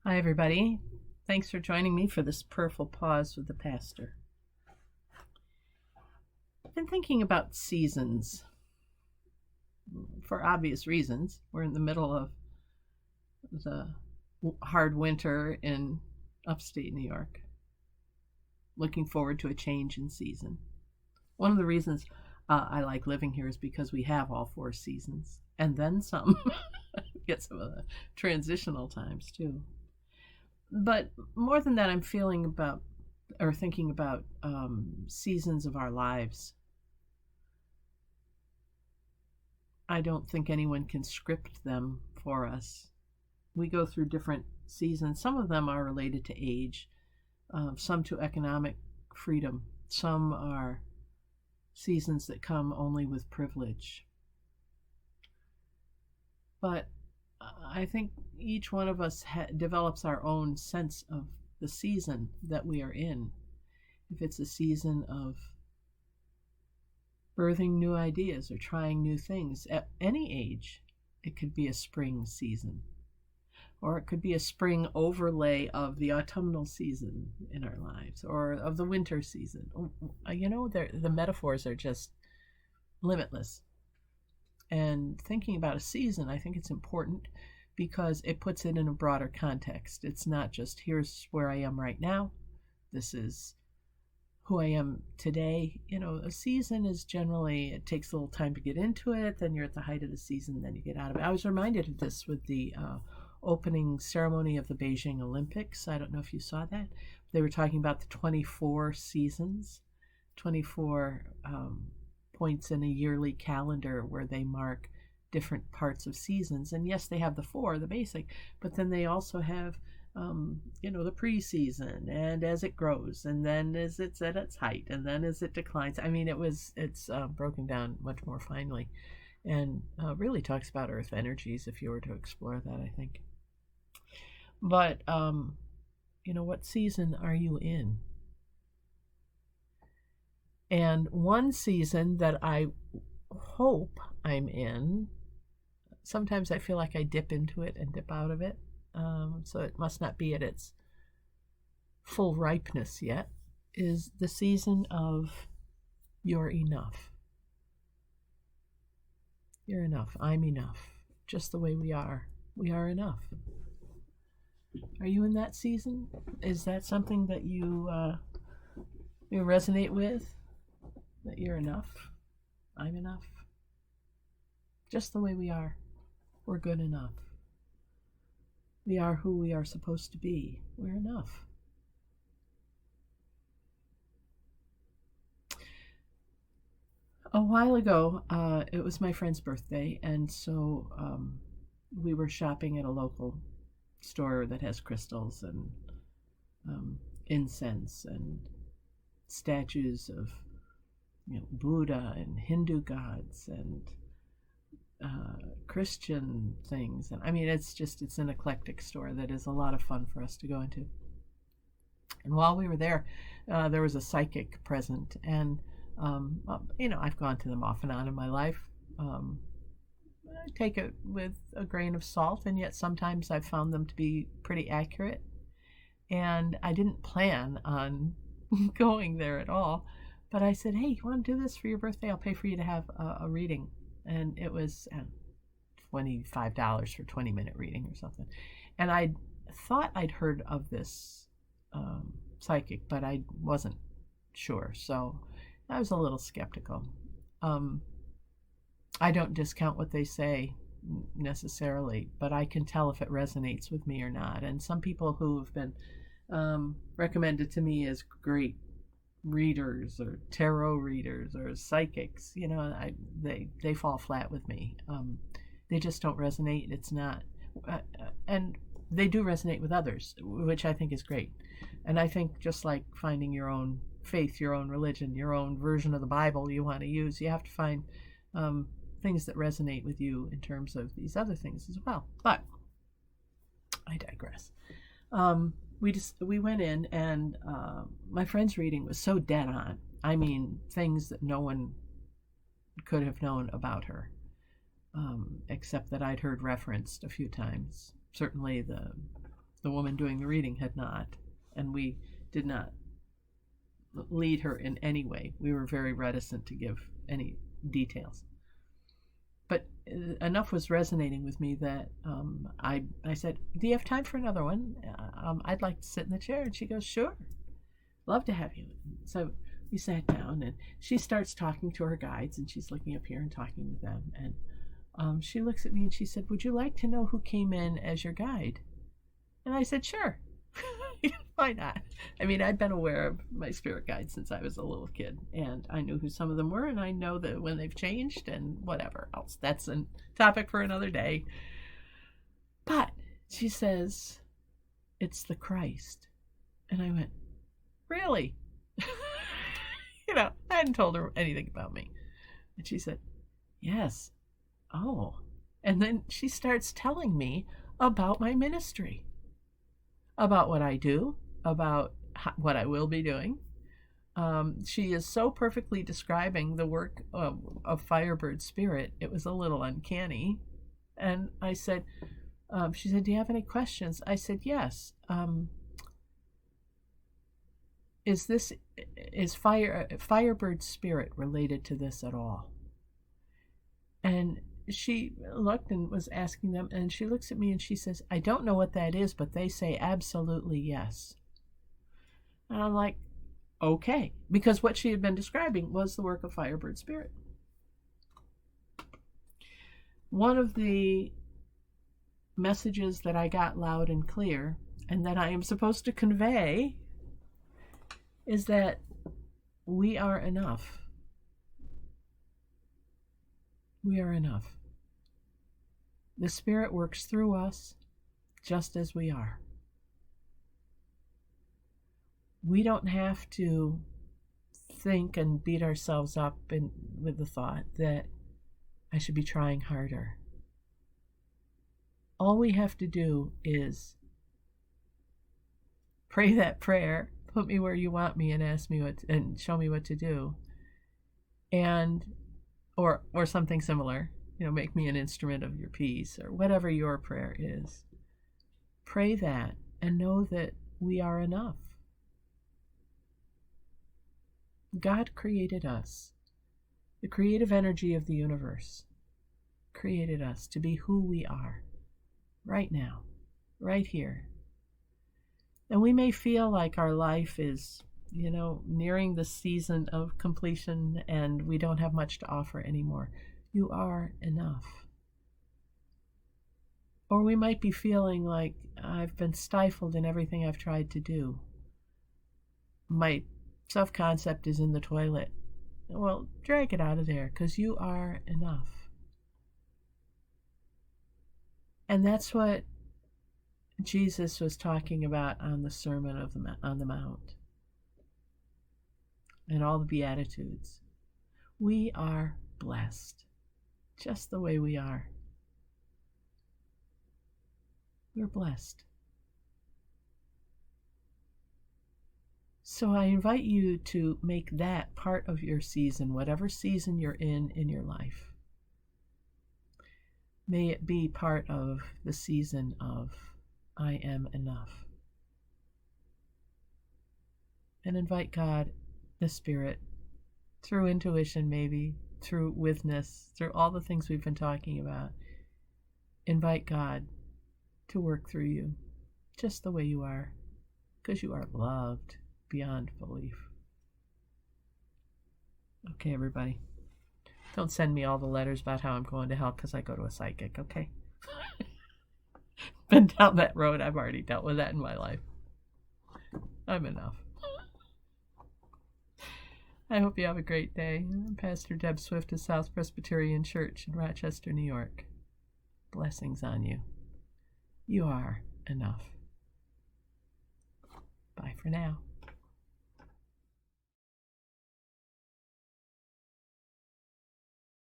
Hi, everybody. Thanks for joining me for this prayerful pause with the pastor. I've been thinking about seasons for obvious reasons. We're in the middle of the hard winter in upstate New York. Looking forward to a change in season. One of the reasons I like living here is because we have all four seasons and then some. Get some of the transitional times too. But more than that, I'm feeling about or thinking about seasons of our lives. I don't think anyone can script them for us. We go through different seasons. Some of them are related to age, some to economic freedom, some are seasons that come only with privilege. But I think each one of us develops our own sense of the season that we are in. If it's a season of birthing new ideas or trying new things at any age, it could be a spring season, or it could be a spring overlay of the autumnal season in our lives, or of the winter season. The metaphors are just limitless. And thinking about a season, I think it's important because it puts it in a broader context. It's not just here's where I am right now. This is who I am today. A season is generally, it takes a little time to get into it. Then you're at the height of the season, then you get out of it. I was reminded of this with the opening ceremony of the Beijing Olympics. I don't know if you saw that. They were talking about the 24 seasons, 24 points in a yearly calendar where they mark different parts of seasons. And yes, they have the four, the basic, but then they also have the preseason, and as it grows, and then as it's at its height, and then as it declines. I mean, it's broken down much more finely, and really talks about earth energies if you were to explore that, I think. But what season are you in? And one season that I hope I'm in, sometimes I feel like I dip into it and dip out of it. So it must not be at its full ripeness yet, is the season of you're enough. You're enough. I'm enough. Just the way we are. We are enough. Are you in that season? Is that something that you resonate with? That you're enough? I'm enough. Just the way we are. We're good enough. We are who we are supposed to be. We're enough. A while ago, it was my friend's birthday, and so we were shopping at a local store that has crystals and incense and statues of Buddha and Hindu gods and Christian things. And I mean, it's an eclectic store that is a lot of fun for us to go into. And while we were there was a psychic present, and I've gone to them off and on in my life. I take it with a grain of salt, and yet sometimes I've found them to be pretty accurate. And I didn't plan on going there at all, but I said, hey, you want to do this for your birthday? I'll pay for you to have a reading. And it was $25 for a 20-minute reading or something. And I thought I'd heard of this psychic, but I wasn't sure. So I was a little skeptical. I don't discount what they say necessarily, but I can tell if it resonates with me or not. And some people who have been recommended to me as great readers or tarot readers or psychics, they fall flat with me. They just don't resonate. It's not, and they do resonate with others, which I think is great. And I think just like finding your own faith, your own religion, your own version of the Bible you want to use, you have to find things that resonate with you in terms of these other things as well. But I digress. We went in, and my friend's reading was so dead on. I mean, things that no one could have known about her, except that I'd heard referenced a few times. Certainly the the woman doing the reading had not, and we did not lead her in any way. We were very reticent to give any details. But enough was resonating with me that I said, do you have time for another one? I'd like to sit in the chair. And she goes, sure, love to have you. So we sat down, and she starts talking to her guides, and she's looking up here and talking with them. And she looks at me and she said, would you like to know who came in as your guide? And I said, sure. Why not? I mean, I'd been aware of my spirit guides since I was a little kid, and I knew who some of them were, and I know that when they've changed and whatever else. That's a topic for another day. But she says, it's the Christ. And I went, really? I hadn't told her anything about me. And she said, yes. Oh. And then she starts telling me about my ministry, about what I do, about what I will be doing. She is so perfectly describing the work of Firebird Spirit. It was a little uncanny. And I said, she said, do you have any questions? I said, yes. Is Firebird Spirit related to this at all? And she looked and was asking them, and she looks at me and she says, I don't know what that is, but they say absolutely yes. And I'm like, okay, because what she had been describing was the work of Firebird Spirit. One of the messages that I got loud and clear, and that I am supposed to convey, is that we are enough. We are enough. The Spirit works through us just as we are. We don't have to think and beat ourselves up with the thought that I should be trying harder. All we have to do is pray that prayer, put me where you want me, and ask me and show me what to do, and or something similar. Make me an instrument of your peace, or whatever your prayer is. Pray that and know that we are enough. God created us. The creative energy of the universe created us to be who we are right now, right here. And we may feel like our life is, nearing the season of completion and we don't have much to offer anymore. You are enough. Or we might be feeling like I've been stifled in everything I've tried to do. My self-concept is in the toilet. Well, drag it out of there, because you are enough. And that's what Jesus was talking about on the Sermon on the Mount and all the Beatitudes. We are blessed, just the way we are. We're blessed. So I invite you to make that part of your season, whatever season you're in your life. May it be part of the season of I am enough. And invite God, the Spirit, through intuition maybe, through witness, through all the things we've been talking about. Invite God to work through you, just the way you are, because you are loved beyond belief. Okay, everybody. Don't send me all the letters about how I'm going to hell because I go to a psychic, okay? Been down that road. I've already dealt with that in my life. I'm enough. I hope you have a great day. I'm Pastor Deb Swift of South Presbyterian Church in Rochester, New York. Blessings on you. You are enough. Bye for now.